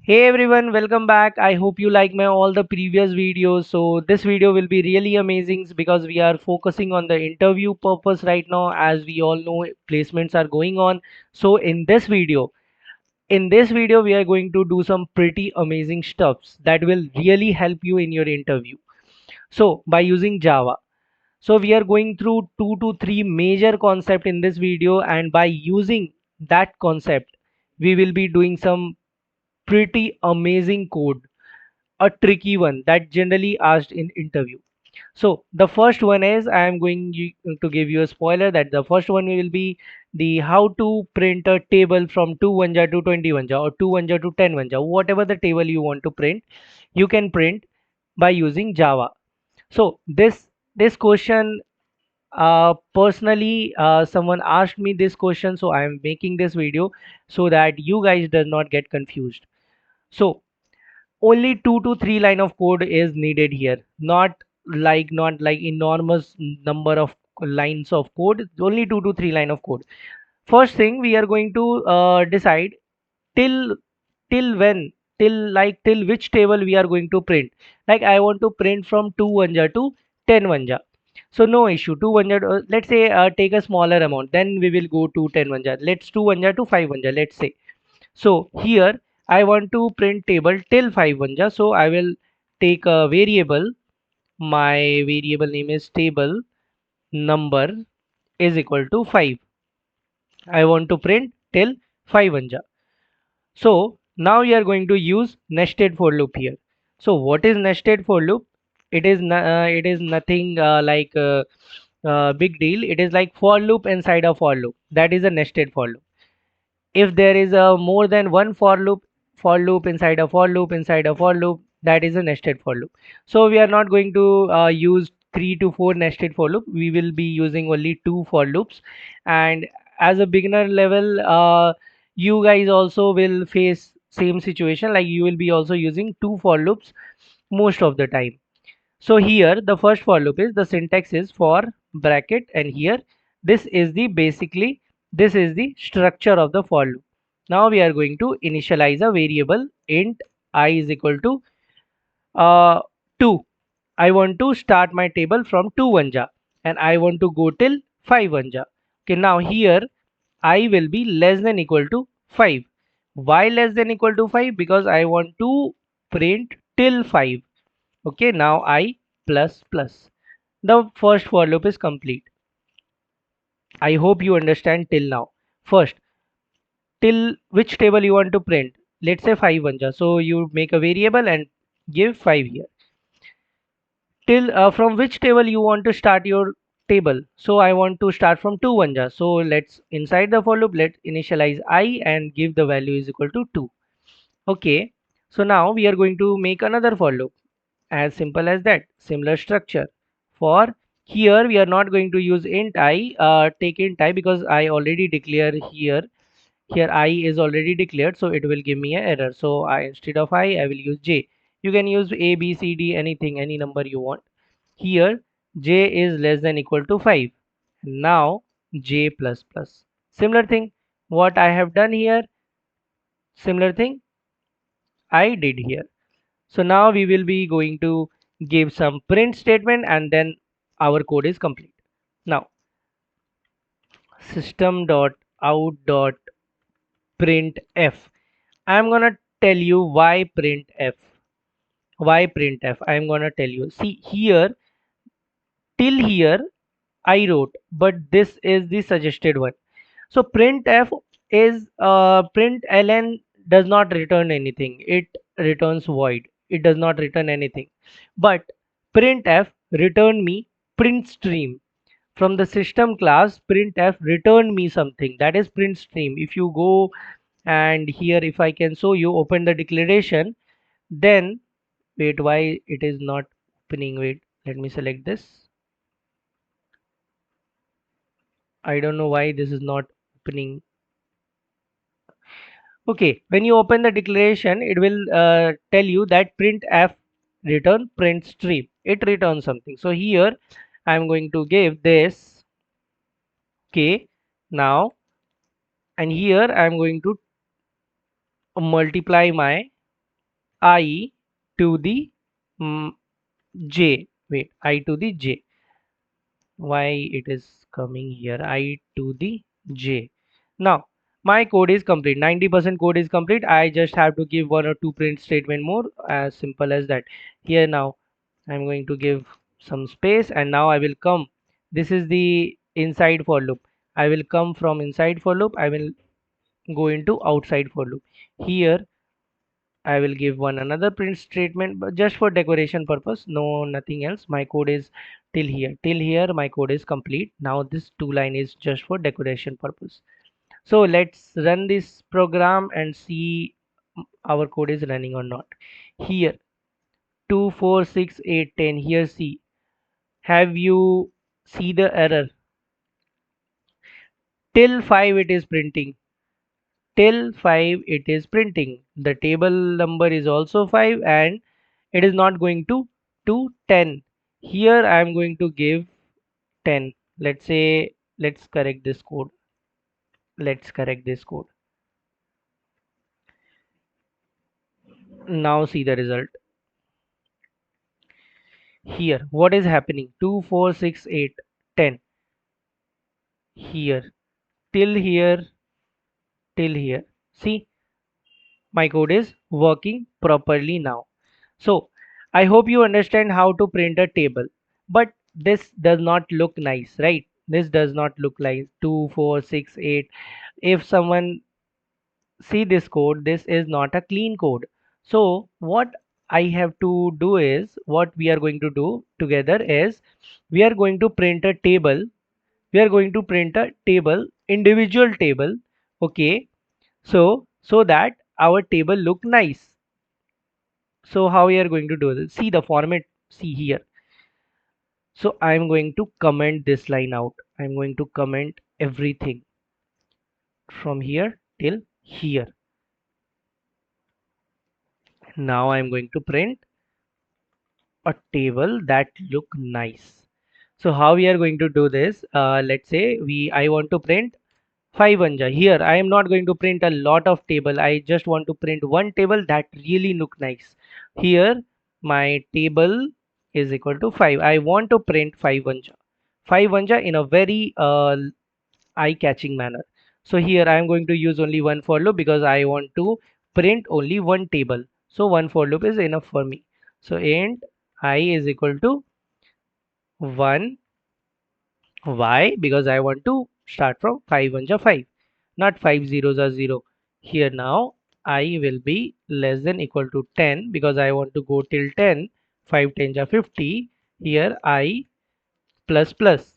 Hey everyone, welcome back. I hope you like my all the previous videos. So this video will be really amazing because we are focusing on the interview purpose right now. As we all know, placements are going on. So in this video we are going to do some pretty amazing stuffs that will really help you in your interview. So by using Java. So we are going through 2 to 3 major concept in this video, and by using that concept we will be doing some pretty amazing code, a tricky one that generally asked in interview. So the first one is I am to give you a spoiler that the first one will be the how to print a table from 2 to 21 or 21 to 10 whatever the table you want to print, you can print by using Java. So this question, personally, someone asked me this question, so I am making this video so that you guys does not get confused. So only 2 to 3 line of code is needed here, not like enormous number of lines of code. It's only 2 to 3 line of code. First thing we are going to decide till till when, till which table we are going to print. Like I want to print from 2 1 to 10 1, so no issue. 2 1, let's say, take a smaller amount, then we will go to 10 1. Let's 2 1 to 5 1, let's say. So here I want to print table till 5 1, so I will take a variable. My variable name is table number is equal to 5. I want to print till 5 1. So now we are going to use nested for loop here. So what is nested for loop? It is nothing big deal. It is like for loop inside a for loop. That is a nested for loop. If there is a more than one for loop inside a for loop inside a for loop, that is a nested for loop. So we are not going to use 3 to 4 nested for loop. We will be using only two for loops. And as a beginner level, you guys also will face same situation, like you will be also using two for loops most of the time. So here the first for loop is, the syntax is for bracket, and here this is the basically this is the structure of the for loop. Now we are going to initialize a variable int I is equal to uh, 2. I want to start my table from 2 1 and I want to go till 5 1. Okay, now here I will be less than equal to 5. Why less than equal to 5? Because I want to print till 5. Okay, now I plus plus. The first for loop is complete. I hope you understand till now. First, till which table you want to print. Let's say 5 1. So you make a variable and give 5 here. Till from which table you want to start your table. So I want to start from 2 1. So let's inside the for loop, let's initialize I and give the value is equal to 2. Okay. So now we are going to make another for loop. As simple as that. Similar structure. For here we are not going to use int I, take int I because I already declare here. Here I is already declared, so it will give me an error. So I, instead of I will use J. You can use A, B, C, D, anything, any number you want. Here J is less than equal to 5. Now J plus plus. Similar thing. What I have done here, similar thing I did here. So now we will be going to give some print statement and then our code is complete. Now system.out.printf. I'm gonna tell you why printf. Why printf? I'm gonna tell you. See here, till here I wrote, but this is the suggested one. So printf is println does not return anything. It returns void. It does not return anything. But printf return me print stream. From the system class, printf return me something, that is print stream. If you go and here, if I can show you, open the declaration, then wait, why it is not opening? Wait, let me select this. I don't know why this is not opening. Okay, when you open the declaration, it will tell you that printf return print stream. It returns something. So here I'm going to give this. Okay, now, and here I'm going to multiply my I to the mm, j. Wait, I to the j. Why it is coming here? I to the j. Now my code is complete. 90% code is complete. I just have to give one or two print statement more, as simple as that. Here now I'm going to give some space, and now I will come. This is the inside for loop. I will come from inside for loop. I will go into outside for loop. Here I will give one another print statement, but just for decoration purpose, no nothing else. My code is till here. Till here my code is complete. Now this two line is just for decoration purpose. So let's run this program and see our code is running or not. Here 2, 4, 6, 8, 10. Here see. Have you see the error? Till 5 it is printing. Till 5 it is printing. The table number is also 5, and it is not going to 10. Here I am going to give 10. Let's say, let's correct this code. Let's correct this code. Now see the result. Here what is happening? 2, 4, 6, 8, 10. Here till here, till here. See, my code is working properly now. So I hope you understand how to print a table, but this does not look nice, right? This does not look like 2, 4, 6, 8. If someone see this code, this is not a clean code. So what I have to do is, what we are going to do together is, we are going to print a table. We are going to print a table, individual table. Okay. So that our table look nice. So how we are going to do this? See the format, see here. So I'm going to comment this line out. I'm going to comment everything from here till here. Now I'm going to print a table that look nice. So how we are going to do this? Let's say I want to print 5 anja. Here I am not going to print a lot of table. I just want to print one table that really look nice. Here my table is equal to 5. I want to print 5 anja. 5 anja in a very eye-catching manner. So here I am going to use only one for loop because I want to print only one table. So one for loop is enough for me. So int I is equal to 1. Why? Because I want to start from 5 ones are 5, not 5 zeros are 0. Here now I will be less than equal to 10 because I want to go till 10. 5 tens are 50. Here I plus plus.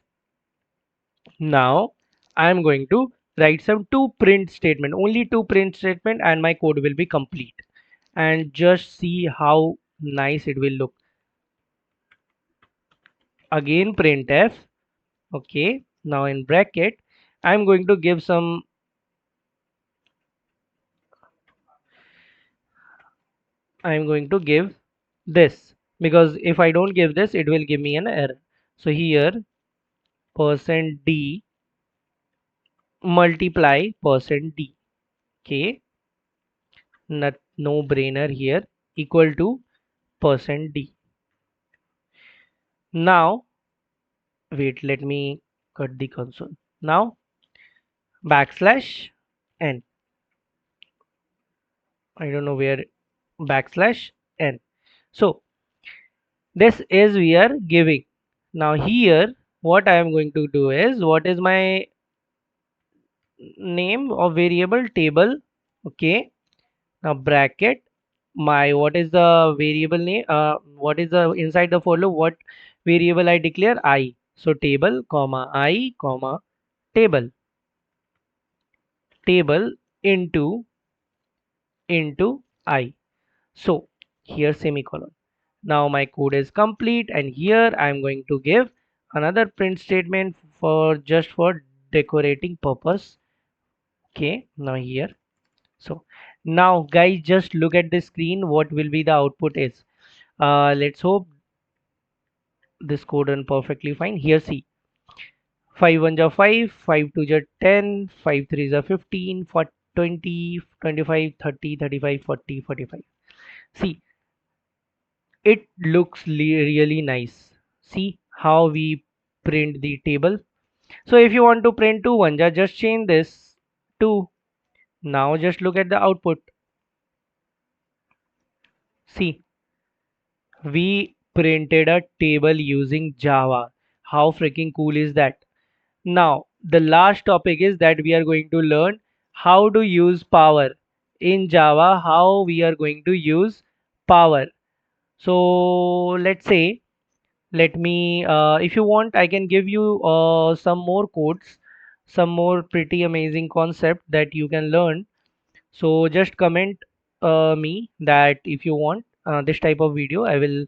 Now I am going to write some two print statement, only two print statement, and my code will be complete. And just see how nice it will look. Again printf. Okay, now in bracket I'm going to give some, I'm going to give this, because if I don't give this it will give me an error. So here %d multiply %d. Okay, not no brainer here, equal to %d. Now wait, let me cut the console. Now backslash n, I don't know where backslash n. So this is we are giving. Now here what I am going to do is, what is my name of variable? Table. Okay, now bracket my, what is the variable name, what is the inside the for loop, what variable I declare? I. So table comma I comma table, table into I. So here semicolon. Now my code is complete, and here I'm going to give another print statement for just for decorating purpose. Okay, now here. So now guys, just look at the screen, what will be the output is. Let's hope this code run perfectly fine. Here see, 5 ones are 5, 5 twos are 10, 5 threes are 15, 40, 20, 25, 30, 35, 40, 45. See, it looks really nice. See how we print the table. So if you want to print 2 1, just change this 2. Now just look at the output. See, we printed a table using Java. How freaking cool is that? Now, the last topic is that we are going to learn how to use power in Java, how we are going to use power. So let's say, let me, if you want, I can give you some more codes, some more pretty amazing concept that you can learn. So just comment me that if you want this type of video, I will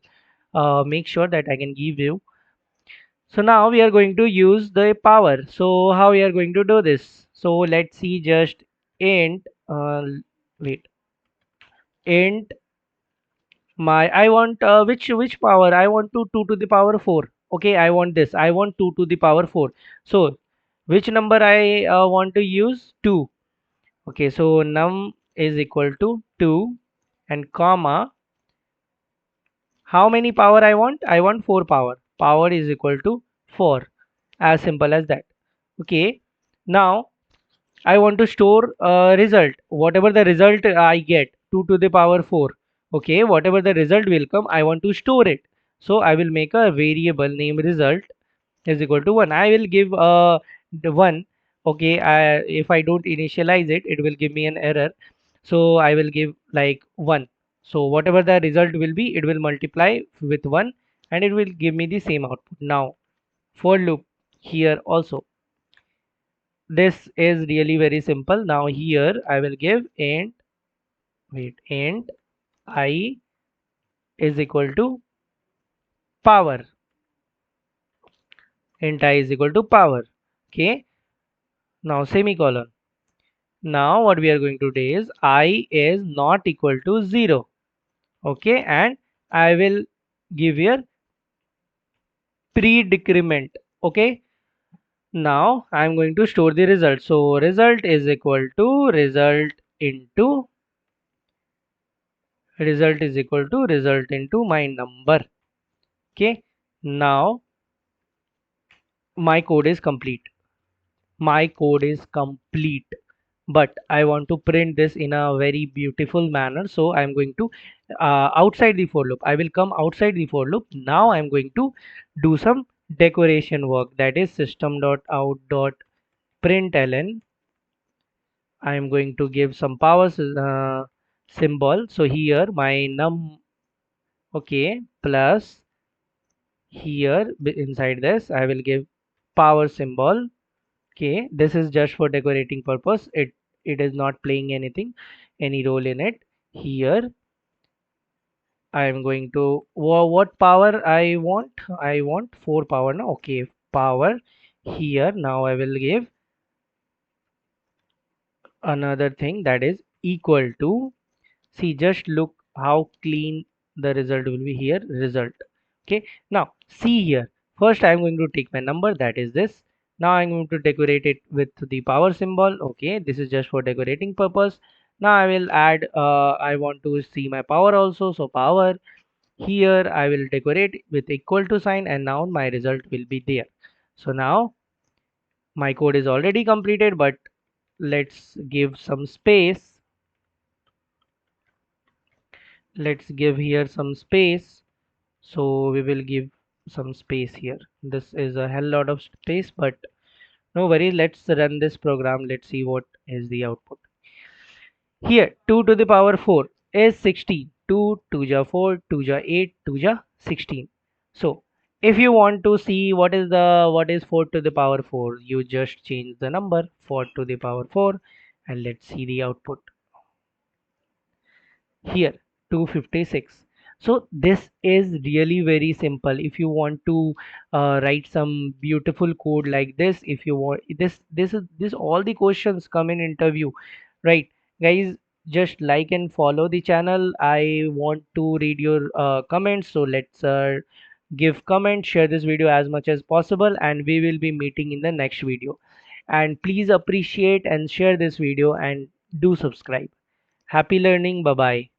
make sure that I can give you. So now we are going to use the power. So how we are going to do this? So let's see, just int wait int my, I want which power I want, to 2 to the power 4. Okay, I want this, I want 2 to the power 4. So which number I want to use? 2. Okay, so num is equal to 2 and comma, how many power I want? I want 4 power. Power is equal to 4. As simple as that. Okay. Now I want to store result. Whatever the result I get, 2 to the power 4. Okay. Whatever the result will come, I want to store it. So I will make a variable name result is equal to 1. I will give the 1. Okay. If I don't initialize it, it will give me an error. So I will give like 1. So whatever the result will be, it will multiply with 1 and it will give me the same output. Now for loop here also, this is really very simple. Now here I will give int I is equal to power. Int I is equal to power. Okay. Now semicolon. Now what we are going to do is I is not equal to 0. Okay, and I will give here pre-decrement. Okay, now I'm going to store the result. So result is equal to result into my number. Okay, now my code is complete. My code is complete, but I want to print this in a very beautiful manner. So I'm going to outside the for loop. I will come outside the for loop. Now I'm going to do some decoration work, that is system.out.println. I'm going to give some power symbol. So here my num, okay, plus here inside this I will give power symbol. Okay, this is just for decorating purpose. It is not playing any role in it. Here I am going to what power I want? I want 4 power now. Okay, power. Here now I will give another thing, that is equal to. See, just look how clean the result will be here. Result. Okay, now see here. First I'm going to take my number, that is this. Now I'm going to decorate it with the power symbol. Okay, this is just for decorating purpose. Now I will add I want to see my power also, so power. Here I will decorate with equal to sign and now my result will be there. So now my code is already completed, but let's give some space. Let's give here some space. So we will give some space here. This is a hell lot of space, but no worry. Let's run this program. Let's see what is the output. Here 2 to the power 4 is 16. 2 2 ja 4, 2 ja 8, 2 ja 16. So if you want to see what is 4 to the power 4, you just change the number 4 to the power 4 and let's see the output. Here 256. So this is really very simple. If you want to write some beautiful code like this, if you want this all the questions come in interview, right guys? Just like and follow the channel. I want to read your comments, so let's give comment, share this video as much as possible, and we will be meeting in the next video. And please appreciate and share this video and do subscribe. Happy learning. Bye bye.